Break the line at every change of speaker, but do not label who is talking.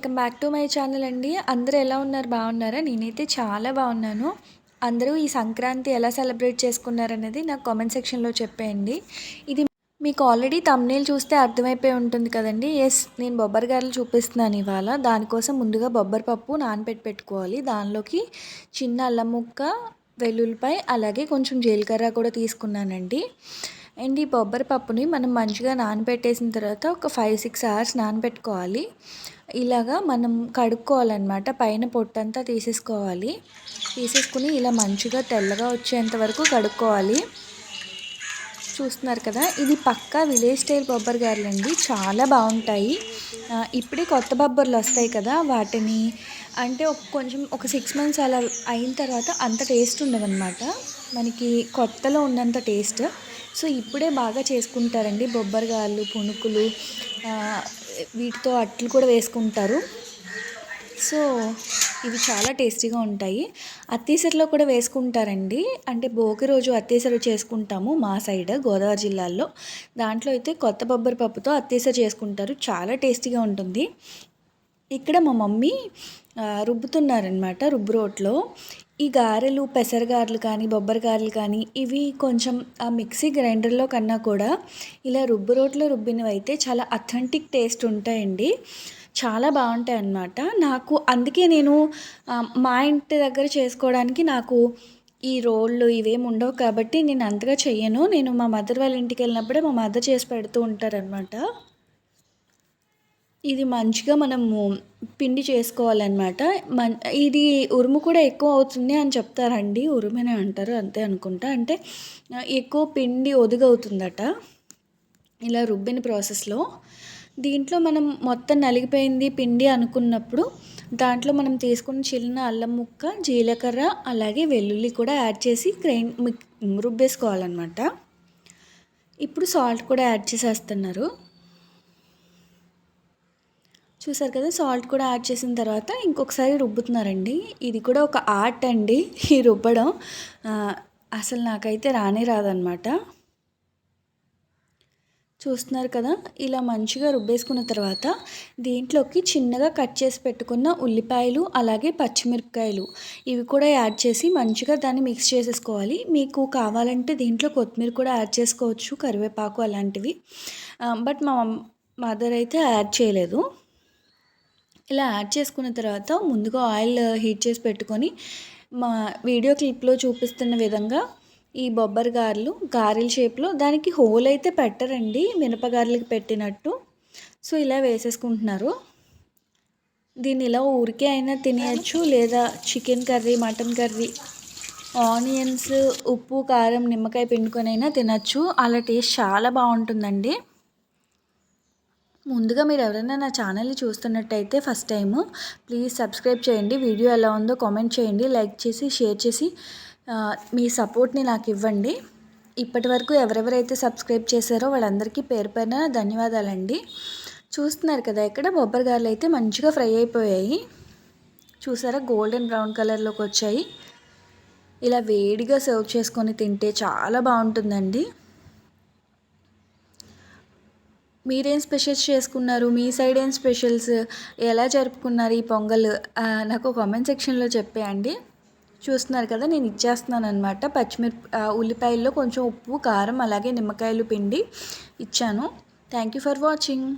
Welcome back to my channel అండి. అందరూ ఎలా ఉన్నారు? బాగున్నారా? నేనైతే చాలా బాగున్నాను. అందరూ ఈ సంక్రాంతి ఎలా సెలబ్రేట్ చేసుకున్నారనేది నాకు కామెంట్ సెక్షన్లో చెప్పేయండి. ఇది మీకు ఆల్రెడీ థంబ్‌నెయిల్ చూస్తే అర్థమైపోయి ఉంటుంది కదండి. ఎస్, నేను బొబ్బరి గారెలు చూపిస్తున్నాను ఇవాళ. దానికోసం ముందుగా బొబ్బరి పప్పు నానబెట్టి పెట్టుకోవాలి. దానిలోకి చిన్న అల్లం ముక్క, వెల్లుల్లిపాయ, అలాగే కొంచెం జీలకర్ర కూడా తీసుకున్నానండి. అండ్ ఈ బొబ్బరి పప్పుని మనం మంచిగా నానబెట్టేసిన తర్వాత ఒక 5-6 అవర్స్ నానబెట్టుకోవాలి. ఇలాగా మనం కడుక్కోవాలన్నమాట. పైన పొట్టంతా తీసేసుకోవాలి. తీసేసుకుని ఇలా మంచిగా తెల్లగా వచ్చేంత వరకు కడుక్కోవాలి. చూస్తున్నారు కదా, ఇది పక్కా విలేజ్ స్టైల్ బొబ్బరి గారెలండి. చాలా బాగుంటాయి. ఇప్పుడే కొత్త బొబ్బర్లు వస్తాయి కదా, వాటిని అంటే కొంచెం ఒక 6 మంత్స్ అలా అయిన తర్వాత అంత టేస్ట్ ఉండవన్నమాట. మనకి కొత్తలో ఉన్నంత టేస్ట్. సో ఇప్పుడే బాగా చేసుకుంటారండి బొబ్బరి గారెలు, పునుకులు, వీటితో అట్లు కూడా వేసుకుంటారు. సో ఇవి చాలా టేస్టీగా ఉంటాయి. అత్తీసరిలో కూడా వేసుకుంటారండి. అంటే భోగి రోజు అత్తీసరి చేసుకుంటాము మా సైడ్ గోదావరి జిల్లాలో. దాంట్లో అయితే కొత్త బొబ్బరి పప్పుతో అత్తీసరి చేసుకుంటారు. చాలా టేస్టీగా ఉంటుంది. ఇక్కడ మా మమ్మీ రుబ్బుతున్నారనమాట రుబ్బు రోట్లో. ఈ గారెలు, పెసర గారెలు కానీ, బొబ్బరి గారెలు కానీ ఇవి కొంచెం ఆ మిక్సీ గ్రైండర్లో కన్నా కూడా ఇలా రుబ్బు రోట్లో రుబ్బినవి అయితే చాలా అథెంటిక్ టేస్ట్ ఉంటాయండి. చాలా బాగుంటాయి అన్నమాట. నాకు అందుకే నేను మా ఇంటి దగ్గర చేసుకోవడానికి నాకు ఈ రోళ్ళు ఇవేమి ఉండవు కాబట్టి నేను అంతగా చెయ్యను. నేను మా మదర్ వాళ్ళ ఇంటికి వెళ్ళినప్పుడే మా మదర్ చేసి పెడుతూ ఉంటారనమాట. ఇది మంచిగా మనము పిండి చేసుకోవాలన్నమాట. ఇది ఉరుము కూడా ఎక్కువ అవుతుంది అని చెప్తారండి. ఉరుమనే అంటారు అంతే అనుకుంటా. అంటే ఎక్కువ పిండి ఒదుగవుతుందట ఇలా రుబ్బిన ప్రాసెస్లో. దీంట్లో మనం మొత్తం నలిగిపోయింది పిండి అనుకున్నప్పుడు దాంట్లో మనం తీసుకున్న చిన్న అల్లం ముక్క, జీలకర్ర, అలాగే వెల్లుల్లి కూడా యాడ్ చేసి రుబ్బేసుకోవాలన్నమాట. ఇప్పుడు సాల్ట్ కూడా యాడ్ చేసేస్తున్నారు. చూసారు కదా, సాల్ట్ కూడా యాడ్ చేసిన తర్వాత ఇంకొకసారి రుబ్బుతున్నారండి. ఇది కూడా ఒక ఆర్ట్ అండి ఈ రుబ్బడం. అసలు నాకైతే రానే రాదనమాట. చూస్తున్నారు కదా, ఇలా మంచిగా రుబ్బేసుకున్న తర్వాత దీంట్లోకి చిన్నగా కట్ చేసి పెట్టుకున్న ఉల్లిపాయలు, అలాగే పచ్చిమిరపకాయలు ఇవి కూడా యాడ్ చేసి మంచిగా దాన్ని మిక్స్ చేసేసుకోవాలి. మీకు కావాలంటే దీంట్లో కొత్తిమీర కూడా యాడ్ చేసుకోవచ్చు, కరివేపాకు అలాంటివి. బట్ మా మదర్ అయితే యాడ్ చేయలేదు. ఇలా యాడ్ చేసుకున్న తర్వాత ముందుగా ఆయిల్ హీట్ చేసి పెట్టుకొని మా వీడియో క్లిప్లో చూపిస్తున్న విధంగా ఈ బొబ్బరి గారెల షేప్లో, దానికి హోల్ అయితే పెట్టరండి మినపగారెలకి పెట్టినట్టు. సో ఇలా వేసేసుకుంటున్నారు. దీన్ని ఇలా ఊరికే అయినా తినేయచ్చు, లేదా chicken curry, mutton curry, onions, ఉప్పు, కారం, నిమ్మకాయ పిండుకొని అయినా తినచ్చు. అలా టేస్ట్ చాలా బాగుంటుందండి. ముందుగా మీరు ఎవరైనా నా ఛానల్ని చూస్తున్నట్టయితే ఫస్ట్ టైము ప్లీజ్ సబ్స్క్రైబ్ చేయండి. వీడియో ఎలా ఉందో కామెంట్ చేయండి, లైక్ చేసి షేర్ చేసి మీ సపోర్ట్ని నాకు ఇవ్వండి. ఇప్పటి వరకు ఎవరెవరైతే సబ్స్క్రైబ్ చేశారో వాళ్ళందరికీ పేరు పేరున ధన్యవాదాలండి. చూస్తున్నారు కదా, ఇక్కడ బొబ్బరి గారెలు అయితే మంచిగా ఫ్రై అయిపోయాయి. చూసారా, గోల్డెన్ బ్రౌన్ కలర్లోకి వచ్చాయి. ఇలా వేడిగా సర్వ్ చేసుకొని తింటే చాలా బాగుంటుందండి. మీరేం స్పెషల్స్ చేసుకున్నారు? మీ సైడ్ ఏం స్పెషల్స్, ఎలా జరుపుకున్నారు ఈ పొంగల్? నాకు కామెంట్ సెక్షన్లో చెప్పేయండి. చూస్తున్నారు కదా, నేను ఇచ్చేస్తున్నాను అనమాట. ఉల్లిపాయల్లో కొంచెం ఉప్పు, కారం, అలాగే నిమ్మకాయలు పిండి ఇచ్చాను. Thank you for watching.